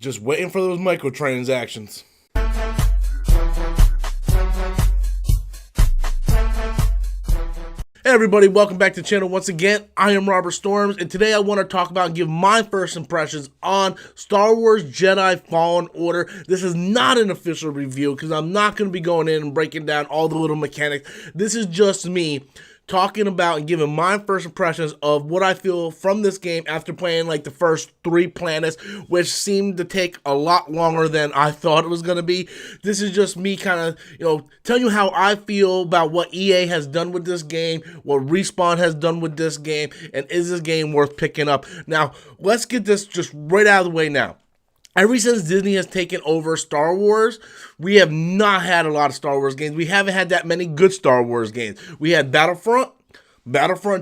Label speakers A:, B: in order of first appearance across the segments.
A: Just waiting for those microtransactions. Hey everybody, welcome back to the channel once again. I am Robert Storms, and today I want to talk about and give my first impressions on Star Wars Jedi Fallen Order. This is not an official review because I'm not going to be going in and breaking down all the little mechanics. This is just me talking about and giving my first impressions of what I feel from this game after playing like the first 3 planets, which seemed to take a lot longer than I thought it was going to be. This is just me kind of, telling you how I feel about what EA has done with this game, what Respawn has done with this game, and is this game worth picking up? Now, let's get this just right out of the way now. Ever since Disney has taken over Star Wars, we have not had a lot of Star Wars games. We haven't had that many good Star Wars games. We had Battlefront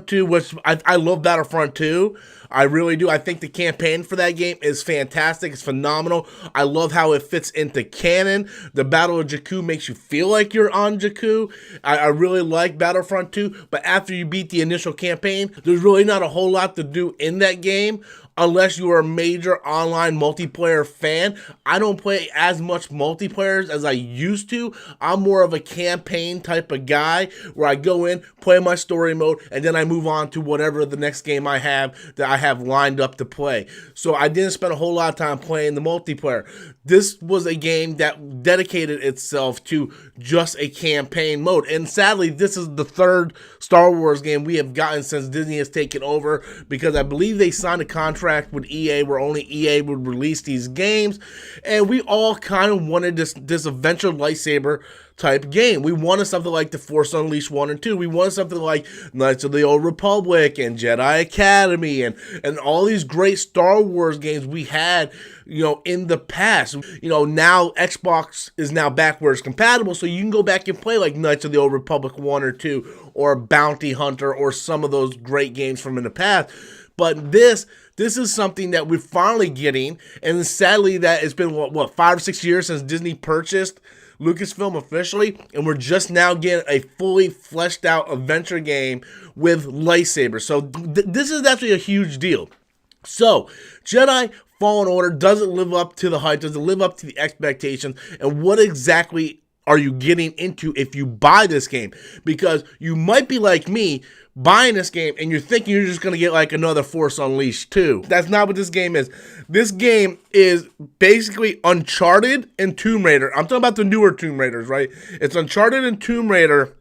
A: 2, which I love Battlefront 2. I really do. I think the campaign for that game is fantastic. It's phenomenal. I love how it fits into canon. The Battle of Jakku makes you feel like you're on Jakku. I really like Battlefront 2, but after you beat the initial campaign, there's really not a whole lot to do in that game. Unless you are a major online multiplayer fan. I don't play as much multiplayer as I used to. I'm more of a campaign type of guy where I go in, play my story mode, and then I move on to whatever the next game I have that I have lined up to play. So I didn't spend a whole lot of time playing the multiplayer. This was a game that dedicated itself to just a campaign mode. And sadly, this is the 3rd Star Wars game we have gotten since Disney has taken over, because I believe they signed a contract with EA where only EA would release these games, and we all kind of wanted this adventure lightsaber type game. We wanted something like The Force Unleashed 1 and 2. We wanted something like Knights of the Old Republic and Jedi Academy and all these great Star Wars games we had, in the past. Now Xbox is now backwards compatible, so you can go back and play like Knights of the Old Republic 1 or 2 or Bounty Hunter or some of those great games from in the past. But this is something that we're finally getting, and sadly that it's been, what 5 or 6 years since Disney purchased Lucasfilm officially, and we're just now getting a fully fleshed out adventure game with lightsabers. So this is actually a huge deal. So Jedi Fallen Order doesn't live up to the hype, doesn't live up to the expectations, and what exactly are you getting into if you buy this game? Because you might be like me, buying this game and you're thinking you're just going to get like another Force Unleashed 2. That's not what this game is. This game is basically Uncharted and Tomb Raider. I'm talking about the newer Tomb Raiders, right? It's Uncharted and Tomb Raider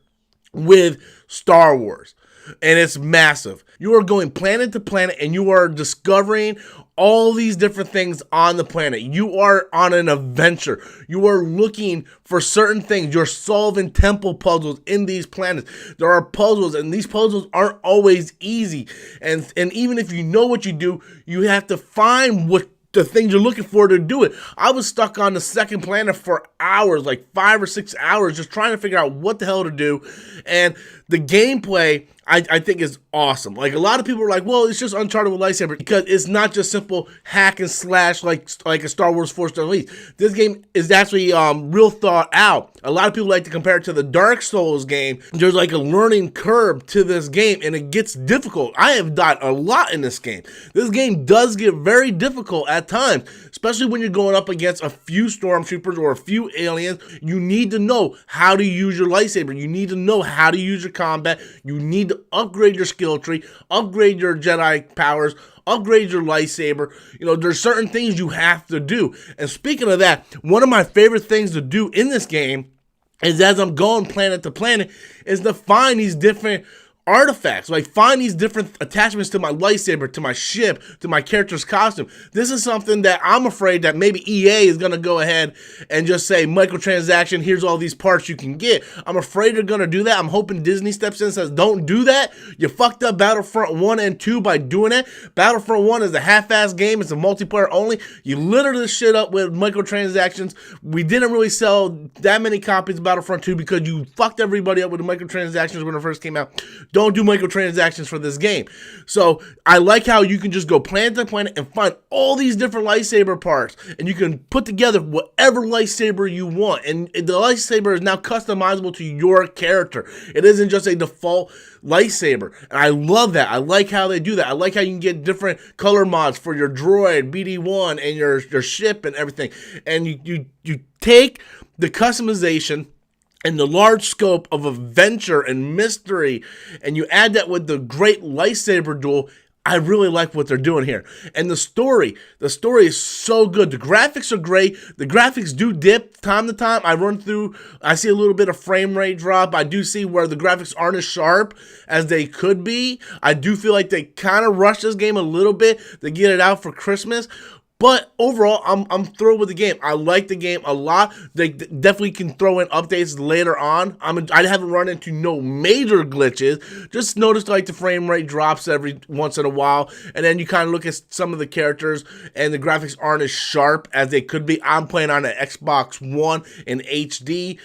A: with Star Wars. And it's massive. You are going planet to planet and you are discovering all these different things on the planet. You are on an adventure. You are looking for certain things. You're solving temple puzzles in these planets. There are puzzles, and these puzzles aren't always easy. And even if you know what you do, you have to find what the things you're looking for to do it. I was stuck on the second planet for hours, like 5 or 6 hours, just trying to figure out what the hell to do. And the gameplay, I think, is awesome. Like, a lot of people are like, well, it's just Uncharted with lightsaber, because it's not just simple hack and slash like a Star Wars Force Unleashed. This game is actually real thought out. A lot of people like to compare it to the Dark Souls game. There's like a learning curve to this game, and it gets difficult. I have died a lot in this game. This game does get very difficult at times, especially when you're going up against a few stormtroopers or a few aliens. You need to know how to use your lightsaber. You need to know how to use your combat. You need to upgrade your skill tree, upgrade your Jedi powers, upgrade your lightsaber. There's certain things you have to do. And speaking of that, one of my favorite things to do in this game is, as I'm going planet to planet, is to find these different artifacts, like find these different attachments to my lightsaber, to my ship, to my character's costume. This is something that I'm afraid that maybe EA is going to go ahead and just say, microtransaction, here's all these parts you can get. I'm afraid they're going to do that. I'm hoping Disney steps in and says, don't do that. You fucked up Battlefront 1 and 2 by doing that. Battlefront 1 is a half-ass game. It's a multiplayer only. You littered this shit up with microtransactions. We didn't really sell that many copies of Battlefront 2 because you fucked everybody up with the microtransactions when it first came out. Don't do microtransactions for this game. So I like how you can just go planet to planet and find all these different lightsaber parts, and you can put together whatever lightsaber you want. And the lightsaber is now customizable to your character. It isn't just a default lightsaber. And I love that. I like how they do that. I like how you can get different color mods for your droid, BD1, and your ship and everything. And you take the customization and the large scope of adventure and mystery, and you add that with the great lightsaber duel. I really like what they're doing here. And the story is so good. The graphics are great. The graphics do dip time to time. I see a little bit of frame rate drop. I do see where the graphics aren't as sharp as they could be. I do feel like they kind of rushed this game a little bit to get it out for Christmas. But overall, I'm thrilled with the game. I like the game a lot. They definitely can throw in updates later on. I haven't run into no major glitches. Just noticed like the frame rate drops every once in a while. And then you kind of look at some of the characters and the graphics aren't as sharp as they could be. I'm playing on an Xbox One in HD,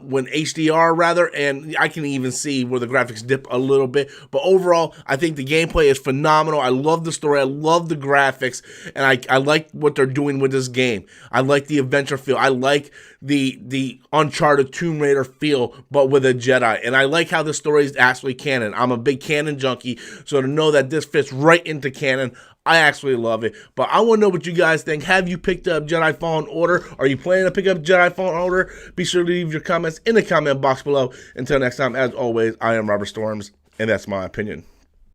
A: when HDR rather, and I can even see where the graphics dip a little bit. But overall, I think the gameplay is phenomenal. I love the story. I love the graphics, and I like what they're doing with this game. I like the adventure feel. I like the Uncharted Tomb Raider feel, but with a Jedi. And I like how the story is actually canon. I'm a big canon junkie, so to know that this fits right into canon, I actually love it. But I want to know what you guys think. Have you picked up Jedi Fallen Order? Are you planning to pick up Jedi Fallen Order? Be sure to leave your comments in the comment box below. Until next time, as always, I am Robert Storms, and that's my opinion.